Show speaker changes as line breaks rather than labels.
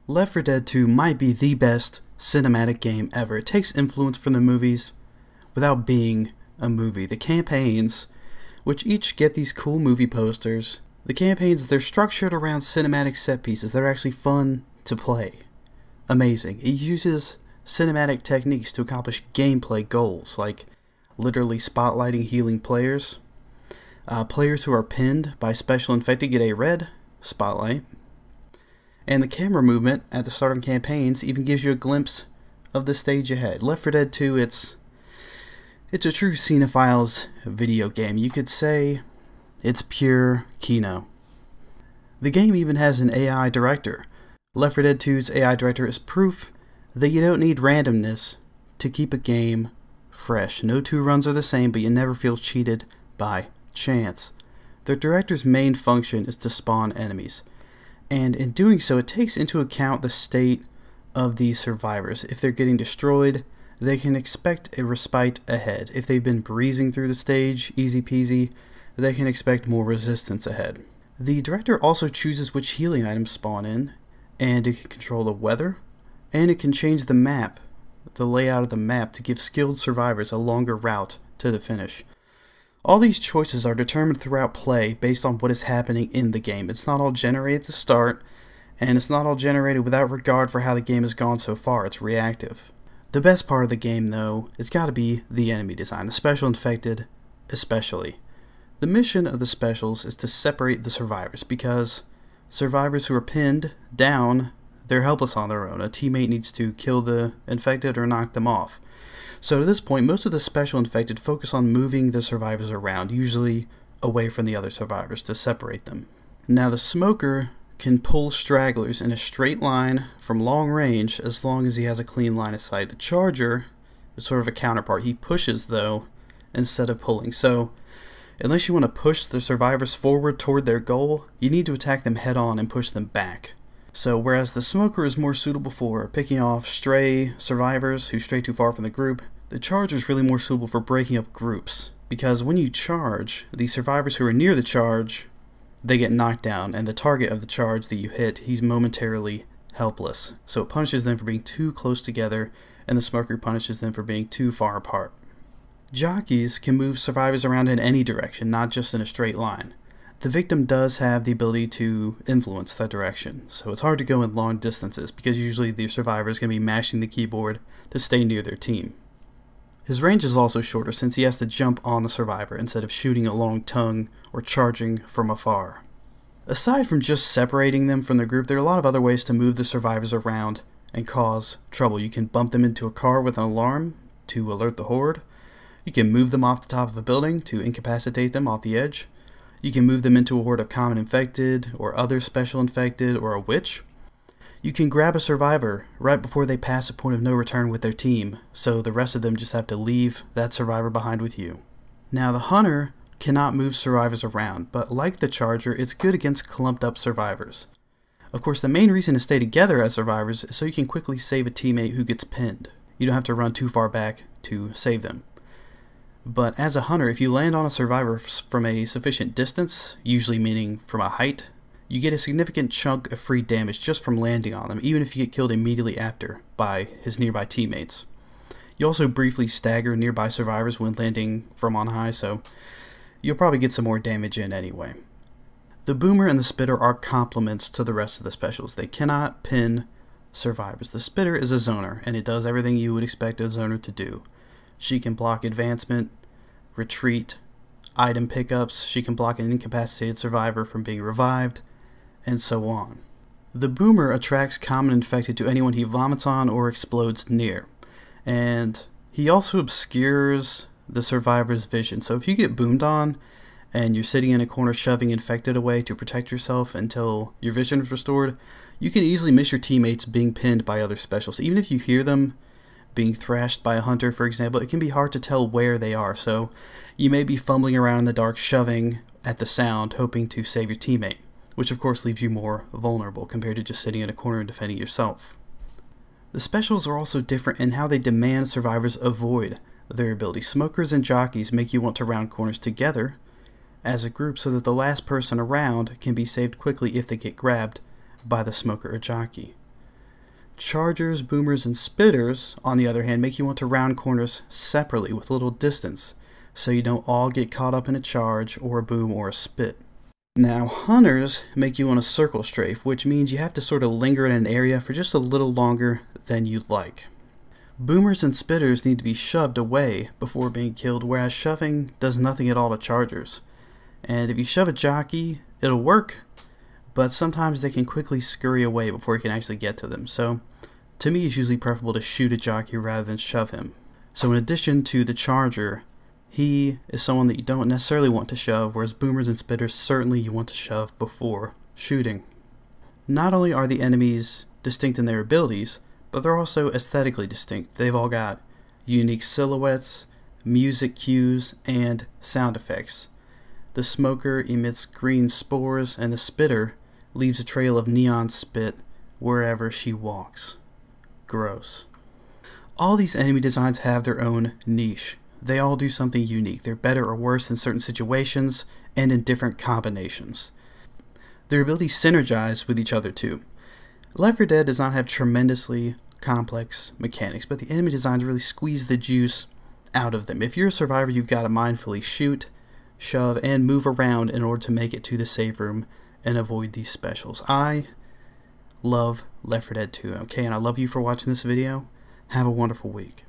Left 4 Dead 2 might be the best cinematic game ever. It takes influence from the movies without being a movie. The campaigns, which each get these cool movie posters, the campaigns, they're structured around cinematic set pieces. They're actually fun to play. Amazing. It uses cinematic techniques to accomplish gameplay goals, like literally spotlighting healing players. Players who are pinned by special infected get a red spotlight. And the camera movement at the start of campaigns even gives you a glimpse of the stage ahead. Left 4 Dead 2, it's a true cinephile's video game. You could say it's pure Kino. The game even has an AI director. Left 4 Dead 2's AI director is proof that you don't need randomness to keep a game fresh. No two runs are the same, but you never feel cheated by chance. The director's main function is to spawn enemies, and in doing so it takes into account the state of these survivors. If they're getting destroyed, they can expect a respite ahead. If they've been breezing through the stage, easy peasy, they can expect more resistance ahead. The director also chooses which healing items spawn in, and it can control the weather, and it can change the map, the layout of the map, to give skilled survivors a longer route to the finish. All these choices are determined throughout play based on what is happening in the game. It's not all generated at the start, and it's not all generated without regard for how the game has gone so far. It's reactive. The best part of the game, though, has got to be the enemy design, the special infected especially. The mission of the specials is to separate the survivors, because survivors who are pinned down, they're helpless on their own. A teammate needs to kill the infected or knock them off. So at this point, most of the special infected focus on moving the survivors around, usually away from the other survivors, to separate them. Now the smoker can pull stragglers in a straight line from long range as long as he has a clean line of sight. The charger is sort of a counterpart. He pushes, though, instead of pulling. So unless you want to push the survivors forward toward their goal, you need to attack them head on and push them back. So whereas the smoker is more suitable for picking off stray survivors who stray too far from the group, the charger is really more suitable for breaking up groups. Because when you charge, the survivors who are near the charge, they get knocked down, and the target of the charge that you hit, he's momentarily helpless. So it punishes them for being too close together, and the smoker punishes them for being too far apart. Jockeys can move survivors around in any direction, not just in a straight line. The victim does have the ability to influence that direction, so it's hard to go in long distances because usually the survivor is going to be mashing the keyboard to stay near their team. His range is also shorter since he has to jump on the survivor instead of shooting a long tongue or charging from afar. Aside from just separating them from the group, there are a lot of other ways to move the survivors around and cause trouble. You can bump them into a car with an alarm to alert the horde. You can move them off the top of a building to incapacitate them off the edge. You can move them into a horde of common infected or other special infected or a witch. You can grab a survivor right before they pass a point of no return with their team, so the rest of them just have to leave that survivor behind with you. Now the hunter cannot move survivors around, but like the charger, it's good against clumped up survivors. Of course, the main reason to stay together as survivors is so you can quickly save a teammate who gets pinned. You don't have to run too far back to save them. But as a hunter, if you land on a survivor from a sufficient distance, usually meaning from a height, you get a significant chunk of free damage just from landing on them, even if you get killed immediately after by his nearby teammates. You also briefly stagger nearby survivors when landing from on high, so you'll probably get some more damage in anyway. The boomer and the spitter are complements to the rest of the specials. They cannot pin survivors. The spitter is a zoner, and it does everything you would expect a zoner to do. She can block advancement, retreat, item pickups, she can block an incapacitated survivor from being revived, and so on. The boomer attracts common infected to anyone he vomits on or explodes near, and he also obscures the survivor's vision. So if you get boomed on and you're sitting in a corner shoving infected away to protect yourself until your vision is restored, you can easily miss your teammates being pinned by other specials. Even if you hear them being thrashed by a hunter, for example, it can be hard to tell where they are, so you may be fumbling around in the dark shoving at the sound hoping to save your teammate, which of course leaves you more vulnerable compared to just sitting in a corner and defending yourself. The specials are also different in how they demand survivors avoid their ability. Smokers and jockeys make you want to round corners together as a group so that the last person around can be saved quickly if they get grabbed by the smoker or jockey. Chargers, boomers, and spitters, on the other hand, make you want to round corners separately with a little distance, so you don't all get caught up in a charge or a boom or a spit. Now, hunters make you want to circle strafe, which means you have to sort of linger in an area for just a little longer than you'd like. Boomers and spitters need to be shoved away before being killed, whereas shoving does nothing at all to chargers. And if you shove a jockey, it'll work, but sometimes they can quickly scurry away before you can actually get to them. So, to me, it's usually preferable to shoot a jockey rather than shove him. So in addition to the charger, he is someone that you don't necessarily want to shove, whereas boomers and spitters certainly you want to shove before shooting. Not only are the enemies distinct in their abilities, but they're also aesthetically distinct. They've all got unique silhouettes, music cues, and sound effects. The smoker emits green spores, and the spitter leaves a trail of neon spit wherever she walks. Gross. All these enemy designs have their own niche. They all do something unique. They're better or worse in certain situations and in different combinations. Their abilities synergize with each other too. Left 4 Dead does not have tremendously complex mechanics, but the enemy designs really squeeze the juice out of them. If you're a survivor, you've got to mindfully shoot, shove, and move around in order to make it to the save room and avoid these specials. I love Left 4 Dead 2, okay, and I love you for watching this video. Have a wonderful week.